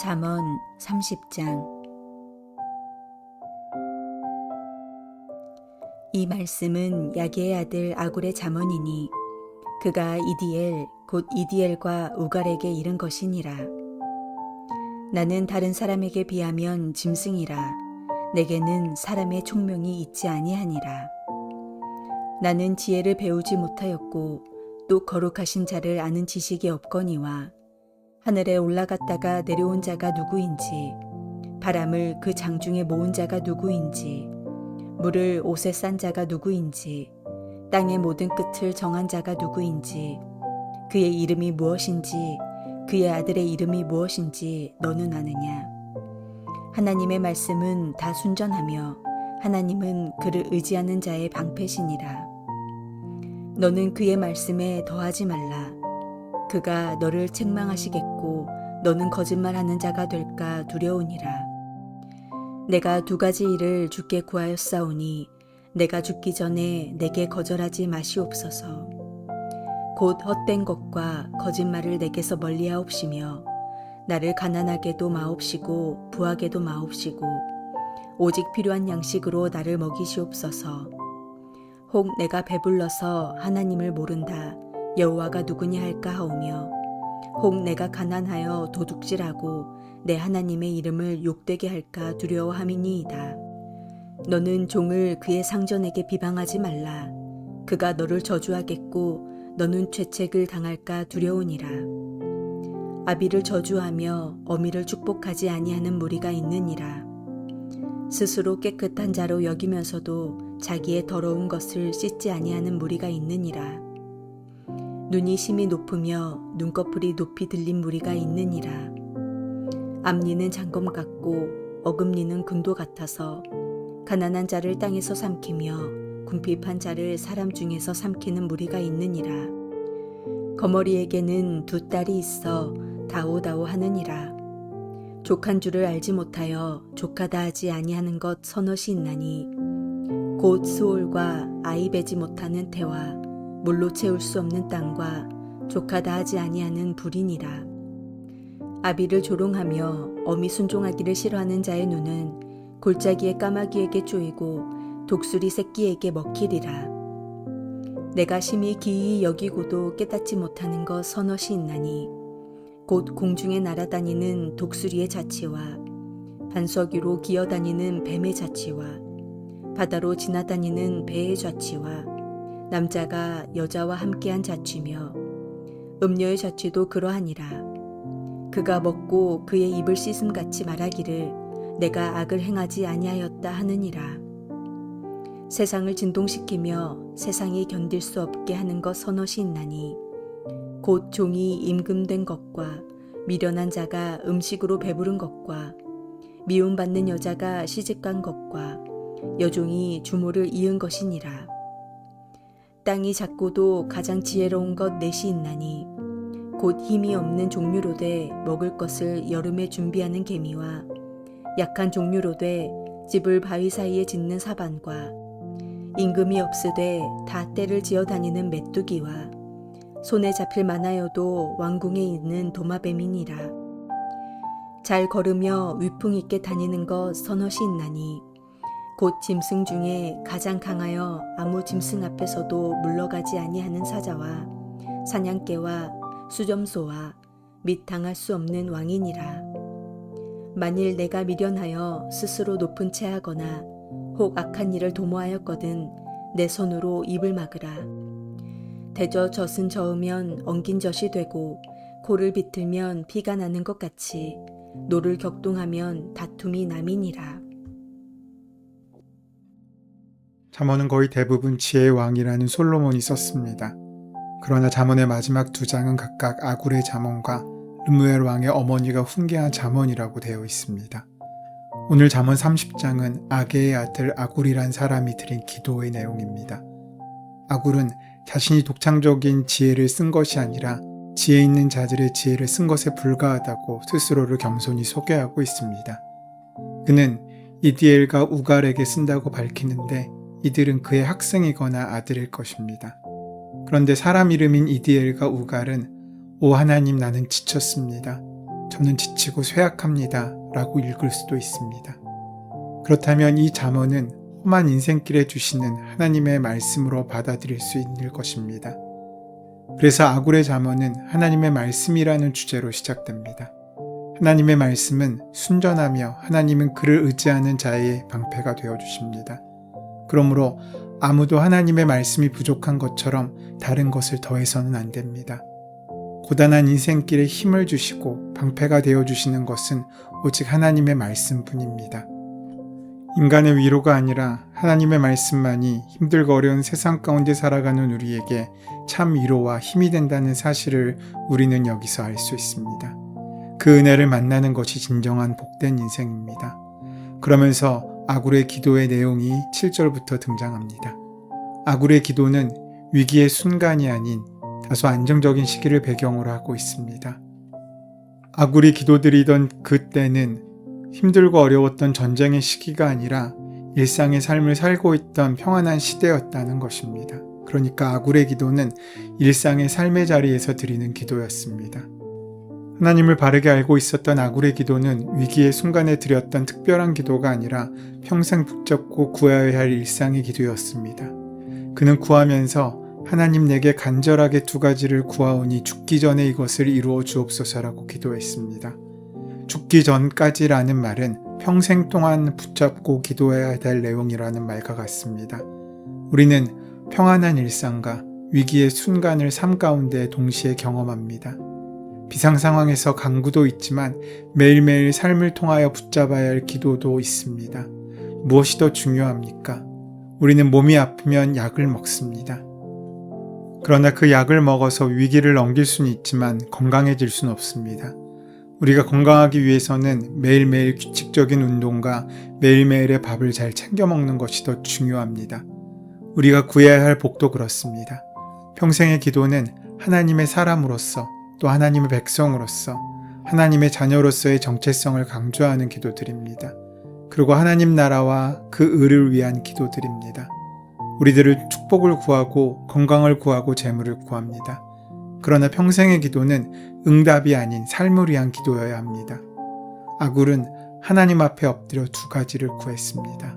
잠언 30장. 이 말씀은 야게의 아들 아굴의 잠언이니 그가 이디엘 곧 이디엘과 우갈에게 이른 것이니라. 나는 다른 사람에게 비하면 짐승이라. 내게는 사람의 총명이 있지 아니하니라. 나는 지혜를 배우지 못하였고 또 거룩하신 자를 아는 지식이 없거니와 하늘에 올라갔다가 내려온 자가 누구인지, 바람을 그 장중에 모은 자가 누구인지, 물을 옷에 싼 자가 누구인지, 땅의 모든 끝을 정한 자가 누구인지, 그의 이름이 무엇인지, 그의 아들의 이름이 무엇인지 너는 아느냐? 하나님의 말씀은 다 순전하며 하나님은 그를 의지하는 자의 방패시니라. 너는 그의 말씀에 더하지 말라. 그가 너를 책망하시겠고 너는 거짓말하는 자가 될까 두려우니라. 내가 두 가지 일을 주께 구하였사오니 내가 죽기 전에 내게 거절하지 마시옵소서. 곧 헛된 것과 거짓말을 내게서 멀리하옵시며 나를 가난하게도 마옵시고 부하게도 마옵시고 오직 필요한 양식으로 나를 먹이시옵소서. 혹 내가 배불러서 하나님을 모른다 여호와가 누구냐 할까 하오며 혹 내가 가난하여 도둑질하고 내 하나님의 이름을 욕되게 할까 두려워함이니이다. 너는 종을 그의 상전에게 비방하지 말라. 그가 너를 저주하겠고 너는 죄책을 당할까 두려우니라. 아비를 저주하며 어미를 축복하지 아니하는 무리가 있느니라. 스스로 깨끗한 자로 여기면서도 자기의 더러운 것을 씻지 아니하는 무리가 있느니라. 눈이 심히 높으며 눈꺼풀이 높이 들린 무리가 있느니라. 앞니는 장검 같고 어금니는 금도 같아서 가난한 자를 땅에서 삼키며 궁핍한 자를 사람 중에서 삼키는 무리가 있느니라. 거머리에게는 두 딸이 있어 다오다오 하느니라. 족한 줄을 알지 못하여 족하다 하지 아니하는 것 서넛이 있나니 곧 수올과 아이 베지 못하는 태와 물로 채울 수 없는 땅과 족하다 하지 아니하는 불이니라. 아비를 조롱하며 어미 순종하기를 싫어하는 자의 눈은 골짜기의 까마귀에게 쪼이고 독수리 새끼에게 먹히리라. 내가 심히 기이히 여기고도 깨닫지 못하는 것 서넛이 있나니 곧 공중에 날아다니는 독수리의 자치와 반석 위로 기어다니는 뱀의 자치와 바다로 지나다니는 배의 자치와 남자가 여자와 함께한 자취며 음녀의 자취도 그러하니라. 그가 먹고 그의 입을 씻음같이 말하기를 내가 악을 행하지 아니하였다 하느니라. 세상을 진동시키며 세상이 견딜 수 없게 하는 것 서넛이 있나니 곧 종이 임금된 것과 미련한 자가 음식으로 배부른 것과 미움받는 여자가 시집간 것과 여종이 주모를 이은 것이니라. 땅이 작고도 가장 지혜로운 것 넷이 있나니 곧 힘이 없는 종류로되 먹을 것을 여름에 준비하는 개미와 약한 종류로되 집을 바위 사이에 짓는 사반과 임금이 없으되 다 때를 지어 다니는 메뚜기와 손에 잡힐 만하여도 왕궁에 있는 도마뱀이니라. 잘 걸으며 위풍 있게 다니는 것 서넛이 있나니 곧 짐승 중에 가장 강하여 아무 짐승 앞에서도 물러가지 아니하는 사자와 사냥개와 수점소와 및 당할 수 없는 왕이니라. 만일 내가 미련하여 스스로 높은 채 하거나 혹 악한 일을 도모하였거든 내 손으로 입을 막으라. 대저 젖은 저으면 엉긴 젖이 되고 코를 비틀면 피가 나는 것 같이 노를 격동하면 다툼이 남이니라. 잠언은 거의 대부분 지혜의 왕이라는 솔로몬이 썼습니다. 그러나 잠언의 마지막 두 장은 각각 아굴의 잠언과 르무엘 왕의 어머니가 훈계한 잠언이라고 되어 있습니다. 오늘 잠언 30장은 아게의 아들 아굴이란 사람이 드린 기도의 내용입니다. 아굴은 자신이 독창적인 지혜를 쓴 것이 아니라 지혜 있는 자들의 지혜를 쓴 것에 불과하다고 스스로를 겸손히 소개하고 있습니다. 그는 이디엘과 우갈에게 쓴다고 밝히는데 이들은 그의 학생이거나 아들일 것입니다. 그런데 사람 이름인 이디엘과 우갈은 오 하나님 나는 지쳤습니다. 저는 지치고 쇠약합니다. 라고 읽을 수도 있습니다. 그렇다면 이 잠언은 험한 인생길에 주시는 하나님의 말씀으로 받아들일 수 있을 것입니다. 그래서 아굴의 잠언은 하나님의 말씀이라는 주제로 시작됩니다. 하나님의 말씀은 순전하며 하나님은 그를 의지하는 자의 방패가 되어주십니다. 그러므로 아무도 하나님의 말씀이 부족한 것처럼 다른 것을 더해서는 안 됩니다. 고단한 인생길에 힘을 주시고 방패가 되어주시는 것은 오직 하나님의 말씀뿐입니다. 인간의 위로가 아니라 하나님의 말씀만이 힘들고 어려운 세상 가운데 살아가는 우리에게 참 위로와 힘이 된다는 사실을 우리는 여기서 알 수 있습니다. 그 은혜를 만나는 것이 진정한 복된 인생입니다. 그러면서 아굴의 기도의 내용이 7절부터 등장합니다. 아굴의 기도는 위기의 순간이 아닌 다소 안정적인 시기를 배경으로 하고 있습니다. 아굴이 기도드리던 그때는 힘들고 어려웠던 전쟁의 시기가 아니라 일상의 삶을 살고 있던 평안한 시대였다는 것입니다. 그러니까 아굴의 기도는 일상의 삶의 자리에서 드리는 기도였습니다. 하나님을 바르게 알고 있었던 아굴의 기도는 위기의 순간에 드렸던 특별한 기도가 아니라 평생 붙잡고 구해야 할 일상의 기도였습니다. 그는 구하면서 하나님 내게 간절하게 두 가지를 구하오니 죽기 전에 이것을 이루어 주옵소서라고 기도했습니다. 죽기 전까지라는 말은 평생 동안 붙잡고 기도해야 될 내용이라는 말과 같습니다. 우리는 평안한 일상과 위기의 순간을 삶 가운데 동시에 경험합니다. 비상 상황에서 강구도 있지만 매일매일 삶을 통하여 붙잡아야 할 기도도 있습니다. 무엇이 더 중요합니까? 우리는 몸이 아프면 약을 먹습니다. 그러나 그 약을 먹어서 위기를 넘길 수는 있지만 건강해질 수는 없습니다. 우리가 건강하기 위해서는 매일매일 규칙적인 운동과 매일매일의 밥을 잘 챙겨 먹는 것이 더 중요합니다. 우리가 구해야 할 복도 그렇습니다. 평생의 기도는 하나님의 사람으로서 또 하나님의 백성으로서 하나님의 자녀로서의 정체성을 강조하는 기도들입니다. 그리고 하나님 나라와 그 의를 위한 기도들입니다. 우리들은 축복을 구하고 건강을 구하고 재물을 구합니다. 그러나 평생의 기도는 응답이 아닌 삶을 위한 기도여야 합니다. 아굴은 하나님 앞에 엎드려 두 가지를 구했습니다.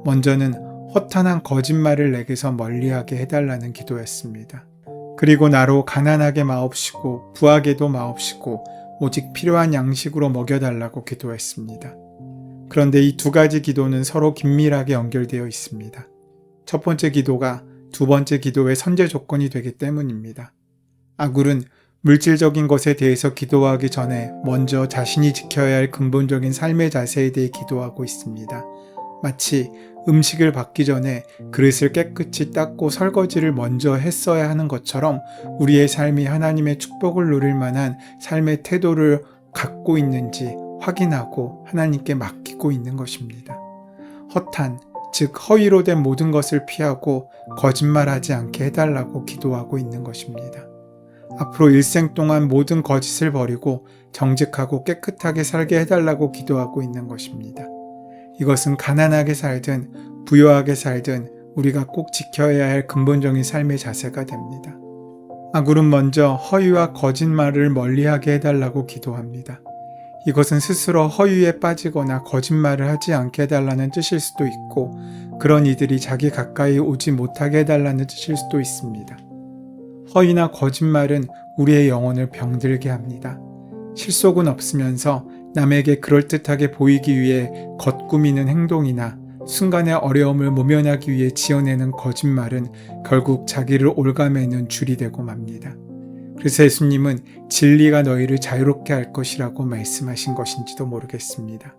먼저는 허탄한 거짓말을 내게서 멀리하게 해달라는 기도였습니다. 그리고 나로 가난하게 마옵시고 부하게도 마옵시고 오직 필요한 양식으로 먹여달라고 기도했습니다. 그런데 이 두 가지 기도는 서로 긴밀하게 연결되어 있습니다. 첫 번째 기도가 두 번째 기도의 선제 조건이 되기 때문입니다. 아굴은 물질적인 것에 대해서 기도하기 전에 먼저 자신이 지켜야 할 근본적인 삶의 자세에 대해 기도하고 있습니다. 마치 음식을 받기 전에 그릇을 깨끗이 닦고 설거지를 먼저 했어야 하는 것처럼 우리의 삶이 하나님의 축복을 누릴 만한 삶의 태도를 갖고 있는지 확인하고 하나님께 맡기고 있는 것입니다. 허탄, 즉 허위로 된 모든 것을 피하고 거짓말하지 않게 해달라고 기도하고 있는 것입니다. 앞으로 일생 동안 모든 거짓을 버리고 정직하고 깨끗하게 살게 해달라고 기도하고 있는 것입니다. 이것은 가난하게 살든 부유하게 살든 우리가 꼭 지켜야 할 근본적인 삶의 자세가 됩니다. 아굴은 먼저 허위와 거짓말을 멀리하게 해달라고 기도합니다. 이것은 스스로 허위에 빠지거나 거짓말을 하지 않게 해달라는 뜻일 수도 있고 그런 이들이 자기 가까이 오지 못하게 해달라는 뜻일 수도 있습니다. 허위나 거짓말은 우리의 영혼을 병들게 합니다. 실속은 없으면서 남에게 그럴듯하게 보이기 위해 겉꾸미는 행동이나 순간의 어려움을 모면하기 위해 지어내는 거짓말은 결국 자기를 올가매는 줄이 되고 맙니다. 그래서 예수님은 진리가 너희를 자유롭게 할 것이라고 말씀하신 것인지도 모르겠습니다.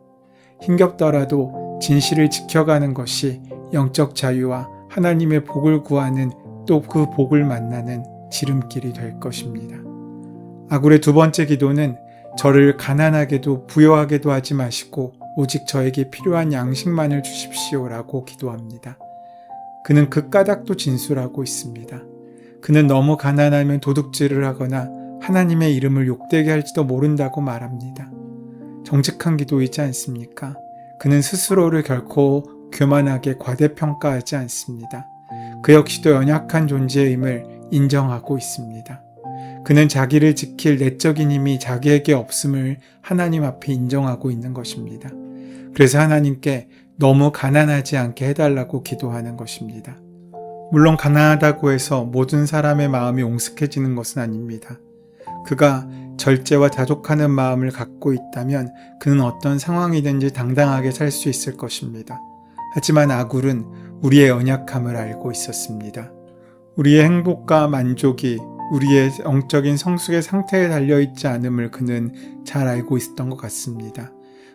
힘겹더라도 진실을 지켜가는 것이 영적 자유와 하나님의 복을 구하는 또 그 복을 만나는 지름길이 될 것입니다. 아굴의 두 번째 기도는 저를 가난하게도 부유하게도 하지 마시고 오직 저에게 필요한 양식만을 주십시오라고 기도합니다. 그는 그 까닭도 진술하고 있습니다. 그는 너무 가난하면 도둑질을 하거나 하나님의 이름을 욕되게 할지도 모른다고 말합니다. 정직한 기도이지 않습니까? 그는 스스로를 결코 교만하게 과대평가하지 않습니다. 그 역시도 연약한 존재임을 인정하고 있습니다. 그는 자기를 지킬 내적인 힘이 자기에게 없음을 하나님 앞에 인정하고 있는 것입니다. 그래서 하나님께 너무 가난하지 않게 해달라고 기도하는 것입니다. 물론 가난하다고 해서 모든 사람의 마음이 옹숙해지는 것은 아닙니다. 그가 절제와 자족하는 마음을 갖고 있다면 그는 어떤 상황이든지 당당하게 살 수 있을 것입니다. 하지만 아굴은 우리의 연약함을 알고 있었습니다. 우리의 행복과 만족이 우리의 영적인 성숙의 상태에 달려있지 않음을 그는 잘 알고 있었던 것 같습니다.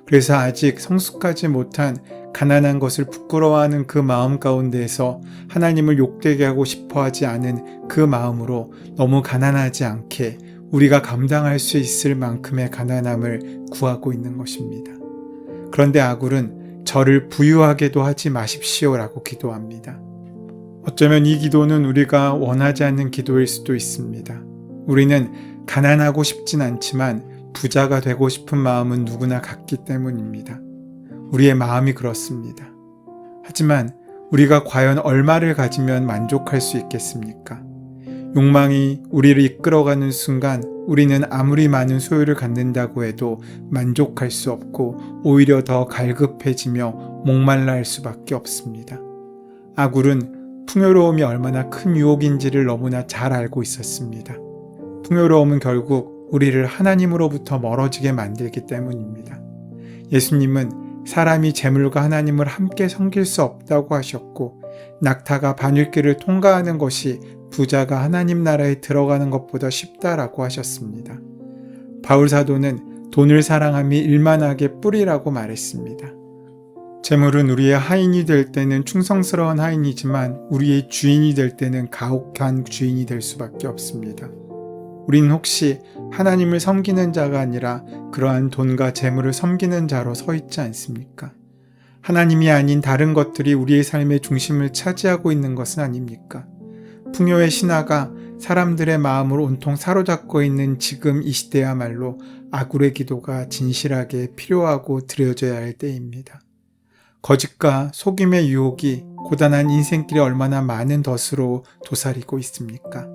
그래서 아직 성숙하지 못한 가난한 것을 부끄러워하는 그 마음 가운데에서 하나님을 욕되게 하고 싶어 하지 않은 그 마음으로 너무 가난하지 않게 우리가 감당할 수 있을 만큼의 가난함을 구하고 있는 것입니다. 그런데 아굴은 저를 부유하게도 하지 마십시오라고 기도합니다. 어쩌면 이 기도는 우리가 원하지 않는 기도일 수도 있습니다. 우리는 가난하고 싶진 않지만 부자가 되고 싶은 마음은 누구나 갖기 때문입니다. 우리의 마음이 그렇습니다. 하지만 우리가 과연 얼마를 가지면 만족할 수 있겠습니까? 욕망이 우리를 이끌어가는 순간 우리는 아무리 많은 소유를 갖는다고 해도 만족할 수 없고 오히려 더 갈급해지며 목말라 할 수밖에 없습니다. 아굴은 풍요로움이 얼마나 큰 유혹인지를 너무나 잘 알고 있었습니다. 풍요로움은 결국 우리를 하나님으로부터 멀어지게 만들기 때문입니다. 예수님은 사람이 재물과 하나님을 함께 섬길 수 없다고 하셨고 낙타가 바늘길을 통과하는 것이 부자가 하나님 나라에 들어가는 것보다 쉽다라고 하셨습니다. 바울 사도는 돈을 사랑함이 일만하게 뿌리라고 말했습니다. 재물은 우리의 하인이 될 때는 충성스러운 하인이지만 우리의 주인이 될 때는 가혹한 주인이 될 수밖에 없습니다. 우리는 혹시 하나님을 섬기는 자가 아니라 그러한 돈과 재물을 섬기는 자로 서 있지 않습니까? 하나님이 아닌 다른 것들이 우리의 삶의 중심을 차지하고 있는 것은 아닙니까? 풍요의 신화가 사람들의 마음을 온통 사로잡고 있는 지금 이 시대야말로 아굴의 기도가 진실하게 필요하고 드려져야 할 때입니다. 거짓과 속임의 유혹이 고단한 인생길에 얼마나 많은 덫으로 도사리고 있습니까?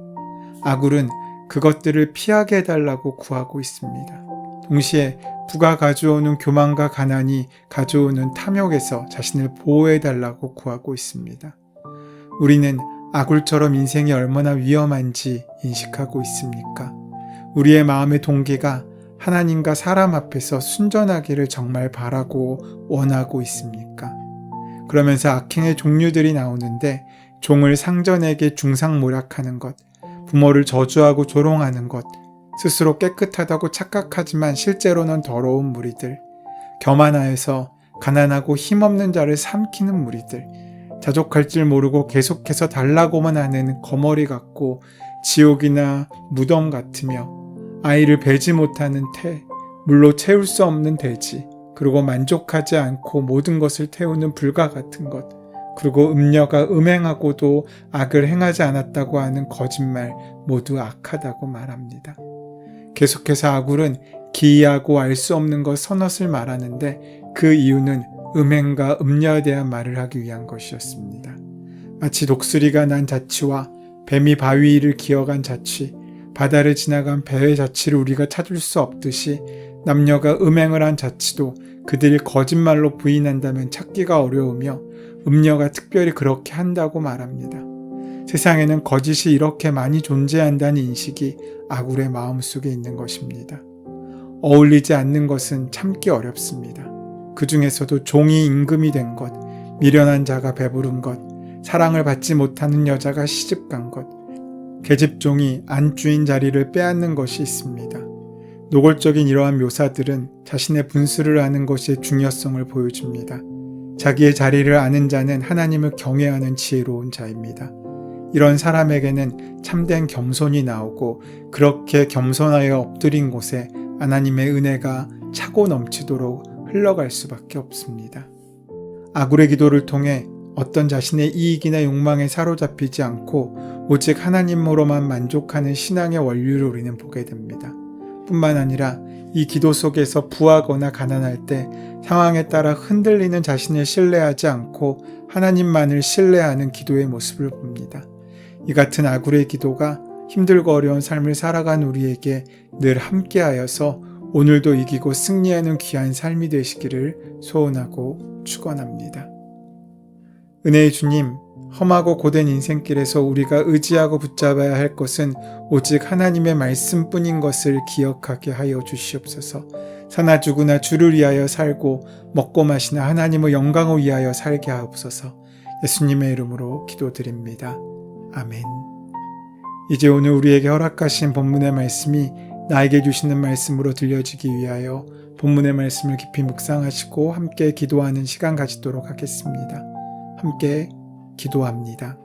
아굴은 그것들을 피하게 해달라고 구하고 있습니다. 동시에 부가 가져오는 교만과 가난이 가져오는 탐욕에서 자신을 보호해달라고 구하고 있습니다. 우리는 아굴처럼 인생이 얼마나 위험한지 인식하고 있습니까? 우리의 마음의 동기가 하나님과 사람 앞에서 순전하기를 정말 바라고 원하고 있습니까? 그러면서 악행의 종류들이 나오는데 종을 상전에게 중상모략하는 것, 부모를 저주하고 조롱하는 것, 스스로 깨끗하다고 착각하지만 실제로는 더러운 무리들, 교만하여서 가난하고 힘없는 자를 삼키는 무리들, 자족할 줄 모르고 계속해서 달라고만 하는 거머리 같고 지옥이나 무덤 같으며 아이를 베지 못하는 태, 물로 채울 수 없는 돼지, 그리고 만족하지 않고 모든 것을 태우는 불과 같은 것, 그리고 음녀가 음행하고도 악을 행하지 않았다고 하는 거짓말 모두 악하다고 말합니다. 계속해서 아굴은 기이하고 알 수 없는 것 서넛을 말하는데 그 이유는 음행과 음녀에 대한 말을 하기 위한 것이었습니다. 마치 독수리가 난 자취와 뱀이 바위 위를 기어간 자취, 바다를 지나간 배의 자취를 우리가 찾을 수 없듯이 남녀가 음행을 한 자취도 그들이 거짓말로 부인한다면 찾기가 어려우며 음녀가 특별히 그렇게 한다고 말합니다. 세상에는 거짓이 이렇게 많이 존재한다는 인식이 아굴의 마음속에 있는 것입니다. 어울리지 않는 것은 참기 어렵습니다. 그 중에서도 종이 임금이 된 것, 미련한 자가 배부른 것, 사랑을 받지 못하는 여자가 시집간 것, 계집종이 안주인 자리를 빼앗는 것이 있습니다. 노골적인 이러한 묘사들은 자신의 분수를 아는 것의 중요성을 보여줍니다. 자기의 자리를 아는 자는 하나님을 경외하는 지혜로운 자입니다. 이런 사람에게는 참된 겸손이 나오고 그렇게 겸손하여 엎드린 곳에 하나님의 은혜가 차고 넘치도록 흘러갈 수밖에 없습니다. 아굴의 기도를 통해 어떤 자신의 이익이나 욕망에 사로잡히지 않고 오직 하나님으로만 만족하는 신앙의 원리를 우리는 보게 됩니다. 뿐만 아니라 이 기도 속에서 부하거나 가난할 때 상황에 따라 흔들리는 자신을 신뢰하지 않고 하나님만을 신뢰하는 기도의 모습을 봅니다. 이 같은 아굴의 기도가 힘들고 어려운 삶을 살아간 우리에게 늘 함께하여서 오늘도 이기고 승리하는 귀한 삶이 되시기를 소원하고 축원합니다. 은혜의 주님, 험하고 고된 인생길에서 우리가 의지하고 붙잡아야 할 것은 오직 하나님의 말씀뿐인 것을 기억하게 하여 주시옵소서. 사나 죽으나 주를 위하여 살고 먹고 마시나 하나님의 영광을 위하여 살게 하옵소서. 예수님의 이름으로 기도드립니다. 아멘. 이제 오늘 우리에게 허락하신 본문의 말씀이 나에게 주시는 말씀으로 들려지기 위하여 본문의 말씀을 깊이 묵상하시고 함께 기도하는 시간 가지도록 하겠습니다. 함께 기도합니다.